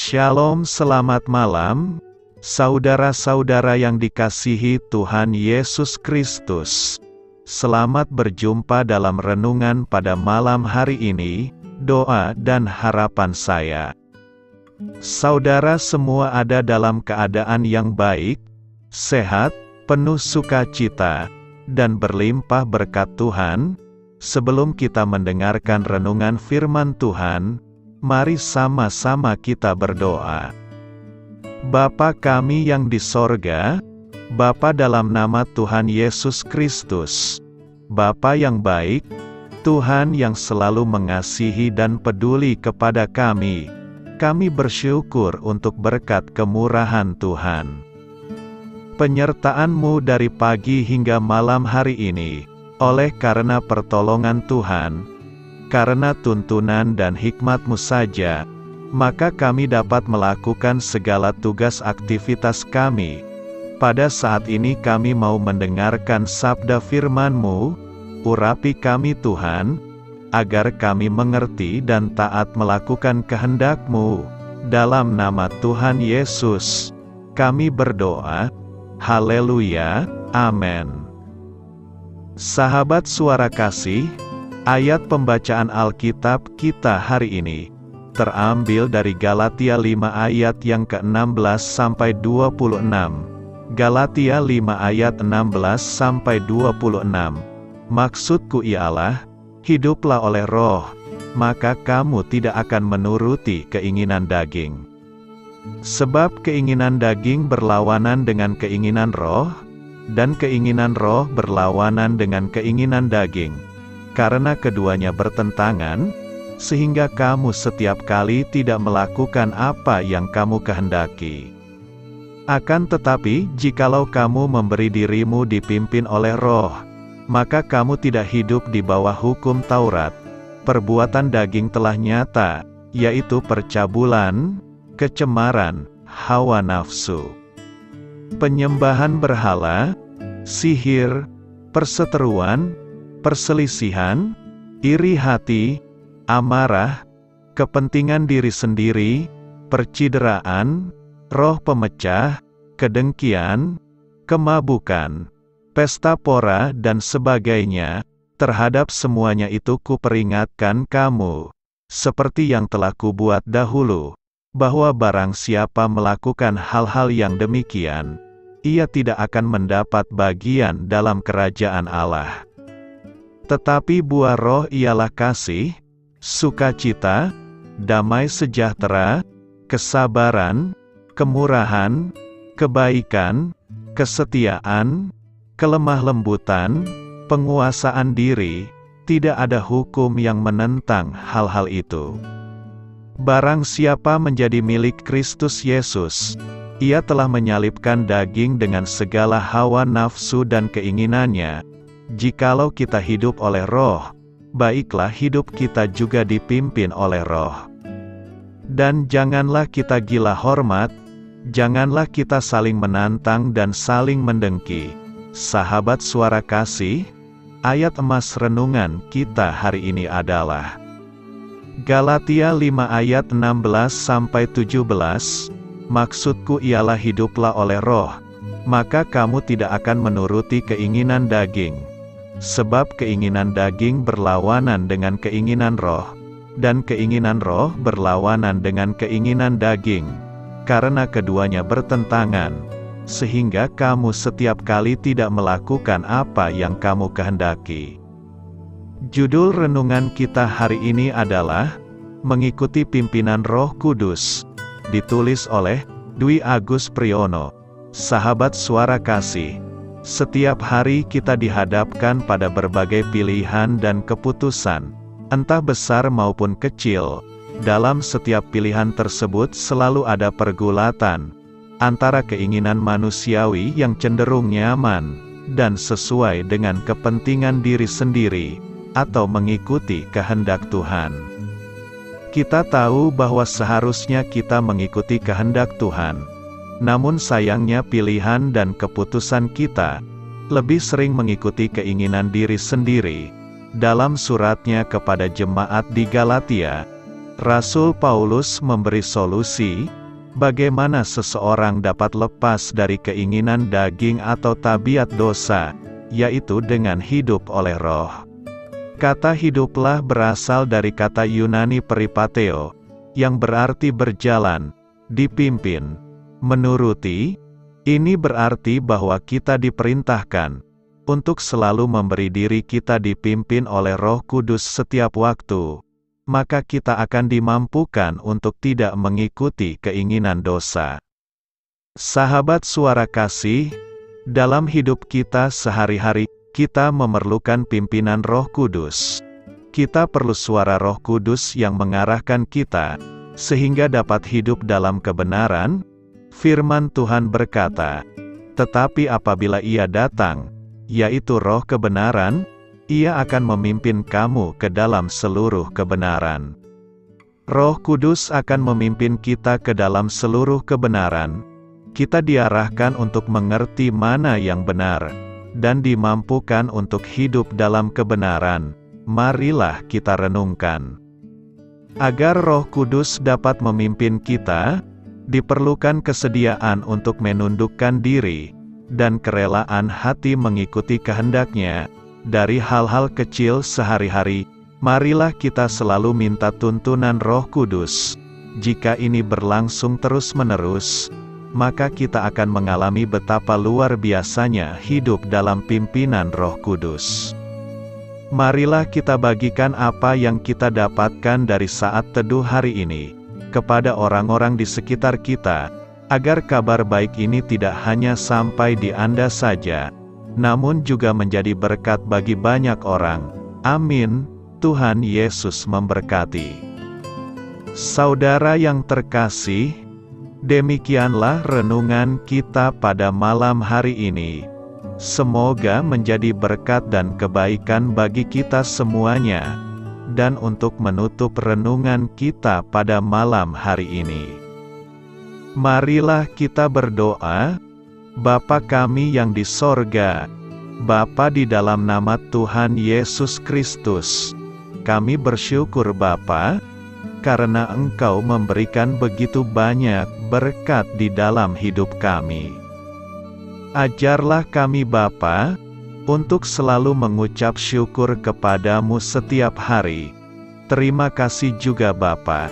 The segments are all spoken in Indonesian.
Shalom, selamat malam, saudara-saudara yang dikasihi Tuhan Yesus Kristus. Selamat berjumpa dalam renungan pada malam hari ini, doa dan harapan saya. Saudara semua ada dalam keadaan yang baik, sehat, penuh sukacita, dan berlimpah berkat Tuhan. Sebelum kita mendengarkan renungan firman Tuhan, mari sama-sama kita berdoa. Bapa kami yang di sorga, Bapa dalam nama Tuhan Yesus Kristus, Bapa yang baik, Tuhan yang selalu mengasihi dan peduli kepada kami bersyukur untuk berkat kemurahan Tuhan. Penyertaan-Mu dari pagi hingga malam hari ini, oleh karena pertolongan Tuhan, karena tuntunan dan hikmat-Mu saja, maka kami dapat melakukan segala tugas aktivitas kami. Pada saat ini kami mau mendengarkan sabda firman-Mu, urapi kami Tuhan, agar kami mengerti dan taat melakukan kehendak-Mu. Dalam nama Tuhan Yesus, kami berdoa. Haleluya, amin. Sahabat suara kasih, ayat pembacaan Alkitab kita hari ini terambil dari Galatia 5 ayat yang ke-16 sampai 26. Galatia 5 ayat 16 sampai 26. Maksudku ialah, hiduplah oleh Roh, maka kamu tidak akan menuruti keinginan daging. Sebab keinginan daging berlawanan dengan keinginan Roh, dan keinginan Roh berlawanan dengan keinginan daging. Karena keduanya bertentangan, sehingga kamu setiap kali tidak melakukan apa yang kamu kehendaki. Akan tetapi, jikalau kamu memberi dirimu dipimpin oleh Roh, maka kamu tidak hidup di bawah hukum Taurat. Perbuatan daging telah nyata, yaitu percabulan, kecemaran, hawa nafsu, penyembahan berhala, sihir, perseteruan, perselisihan, iri hati, amarah, kepentingan diri sendiri, percideraan, roh pemecah, kedengkian, kemabukan, pesta pora dan sebagainya. Terhadap semuanya itu kuperingatkan kamu, seperti yang telah kubuat dahulu, bahwa barang siapa melakukan hal-hal yang demikian, ia tidak akan mendapat bagian dalam kerajaan Allah. Tetapi buah roh ialah kasih, sukacita, damai sejahtera, kesabaran, kemurahan, kebaikan, kesetiaan, kelemah lembutan, penguasaan diri. Tidak ada hukum yang menentang hal-hal itu. Barang siapa menjadi milik Kristus Yesus, ia telah menyalibkan daging dengan segala hawa nafsu dan keinginannya. Jikalau kita hidup oleh Roh, baiklah hidup kita juga dipimpin oleh Roh. Dan janganlah kita gila hormat, janganlah kita saling menantang dan saling mendengki. Sahabat suara kasih, ayat emas renungan kita hari ini adalah Galatia 5 ayat 16 sampai 17. Maksudku ialah hiduplah oleh Roh, maka kamu tidak akan menuruti keinginan daging. Sebab keinginan daging berlawanan dengan keinginan Roh, dan keinginan Roh berlawanan dengan keinginan daging. Karena keduanya bertentangan, sehingga kamu setiap kali tidak melakukan apa yang kamu kehendaki. Judul renungan kita hari ini adalah Mengikuti Pimpinan Roh Kudus. Ditulis oleh Dwi Agus Priyono. Sahabat suara kasih, setiap hari kita dihadapkan pada berbagai pilihan dan keputusan, entah besar maupun kecil. Dalam setiap pilihan tersebut selalu ada pergulatan antara keinginan manusiawi yang cenderung nyaman dan sesuai dengan kepentingan diri sendiri, atau mengikuti kehendak Tuhan. Kita tahu bahwa seharusnya kita mengikuti kehendak Tuhan, namun sayangnya pilihan dan keputusan kita lebih sering mengikuti keinginan diri sendiri. Dalam suratnya kepada jemaat di Galatia, Rasul Paulus memberi solusi, bagaimana seseorang dapat lepas dari keinginan daging atau tabiat dosa, yaitu dengan hidup oleh Roh. Kata hiduplah berasal dari kata Yunani peripateo, yang berarti berjalan, dipimpin, menuruti. Ini berarti bahwa kita diperintahkan untuk selalu memberi diri kita dipimpin oleh Roh Kudus setiap waktu, maka kita akan dimampukan untuk tidak mengikuti keinginan dosa. Sahabat suara kasih, dalam hidup kita sehari-hari, kita memerlukan pimpinan Roh Kudus. Kita perlu suara Roh Kudus yang mengarahkan kita, sehingga dapat hidup dalam kebenaran. Firman Tuhan berkata, "Tetapi apabila Ia datang, yaitu Roh kebenaran, Ia akan memimpin kamu ke dalam seluruh kebenaran." Roh Kudus akan memimpin kita ke dalam seluruh kebenaran. Kita diarahkan untuk mengerti mana yang benar, dan dimampukan untuk hidup dalam kebenaran. Marilah kita renungkan. Agar Roh Kudus dapat memimpin kita, diperlukan kesediaan untuk menundukkan diri, dan kerelaan hati mengikuti kehendak-Nya. Dari hal-hal kecil sehari-hari, marilah kita selalu minta tuntunan Roh Kudus. Jika ini berlangsung terus-menerus, maka kita akan mengalami betapa luar biasanya hidup dalam pimpinan Roh Kudus. Marilah kita bagikan apa yang kita dapatkan dari saat teduh hari ini kepada orang-orang di sekitar kita, agar kabar baik ini tidak hanya sampai di Anda saja, namun juga menjadi berkat bagi banyak orang. Amin. Tuhan Yesus memberkati. Saudara yang terkasih, demikianlah renungan kita pada malam hari ini. Semoga menjadi berkat dan kebaikan bagi kita semuanya. Dan untuk menutup renungan kita pada malam hari ini, marilah kita berdoa. Bapa kami yang di sorga, Bapa, di dalam nama Tuhan Yesus Kristus, kami bersyukur Bapa, karena Engkau memberikan begitu banyak berkat di dalam hidup kami. Ajarlah kami Bapa, untuk selalu mengucap syukur kepadamu setiap hari. Terima kasih juga Bapa,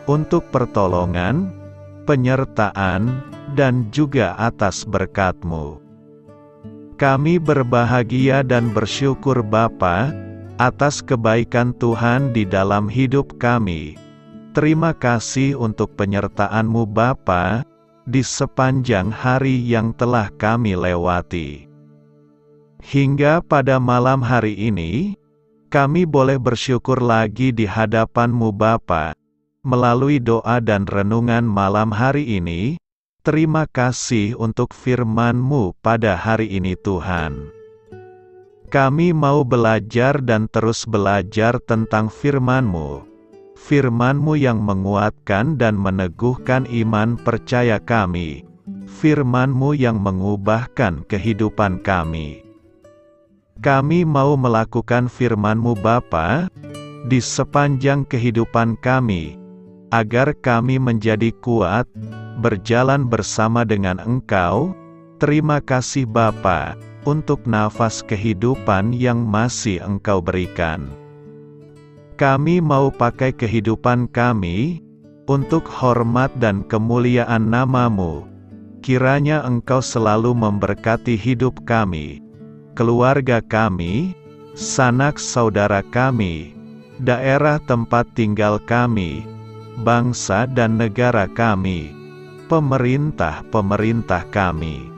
untuk pertolongan, penyertaan, dan juga atas berkat-Mu. Kami berbahagia dan bersyukur Bapa, atas kebaikan Tuhan di dalam hidup kami. Terima kasih untuk penyertaan-Mu Bapa, di sepanjang hari yang telah kami lewati. Hingga pada malam hari ini, kami boleh bersyukur lagi di hadapan-Mu Bapa, melalui doa dan renungan malam hari ini. Terima kasih untuk firman-Mu pada hari ini Tuhan. Kami mau belajar dan terus belajar tentang firman-Mu. Firman-Mu yang menguatkan dan meneguhkan iman percaya kami. Firman-Mu yang mengubahkan kehidupan kami. Kami mau melakukan firman-Mu Bapa, di sepanjang kehidupan kami, agar kami menjadi kuat, berjalan bersama dengan Engkau. Terima kasih Bapa, untuk nafas kehidupan yang masih Engkau berikan. Kami mau pakai kehidupan kami, untuk hormat dan kemuliaan nama-Mu. Kiranya Engkau selalu memberkati hidup kami, keluarga kami, sanak saudara kami, daerah tempat tinggal kami, bangsa dan negara kami, pemerintah-pemerintah kami.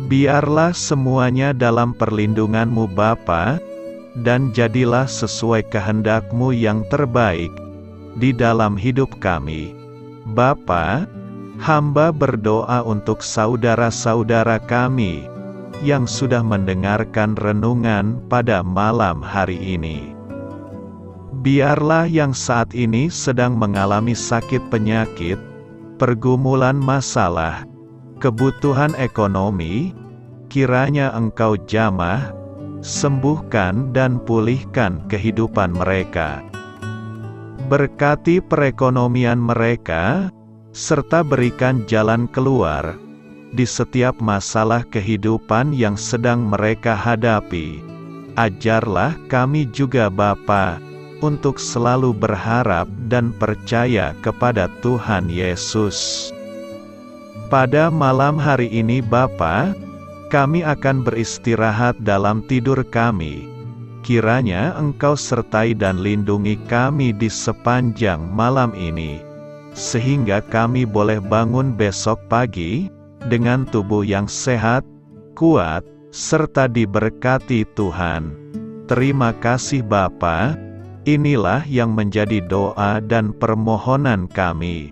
Biarlah semuanya dalam perlindungan-Mu Bapa, dan jadilah sesuai kehendak-Mu yang terbaik di dalam hidup kami. Bapa, hamba berdoa untuk saudara-saudara kami yang sudah mendengarkan renungan pada malam hari ini. Biarlah yang saat ini sedang mengalami sakit penyakit, pergumulan masalah, kebutuhan ekonomi, kiranya Engkau jamah, sembuhkan dan pulihkan kehidupan mereka. Berkati perekonomian mereka, serta berikan jalan keluar di setiap masalah kehidupan yang sedang mereka hadapi. Ajarlah kami juga Bapa, untuk selalu berharap dan percaya kepada Tuhan Yesus. Pada malam hari ini Bapa, kami akan beristirahat dalam tidur kami. Kiranya Engkau sertai dan lindungi kami di sepanjang malam ini, sehingga kami boleh bangun besok pagi dengan tubuh yang sehat, kuat, serta diberkati Tuhan. Terima kasih Bapa. Inilah yang menjadi doa dan permohonan kami.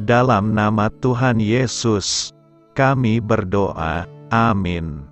Dalam nama Tuhan Yesus, kami berdoa. Amin.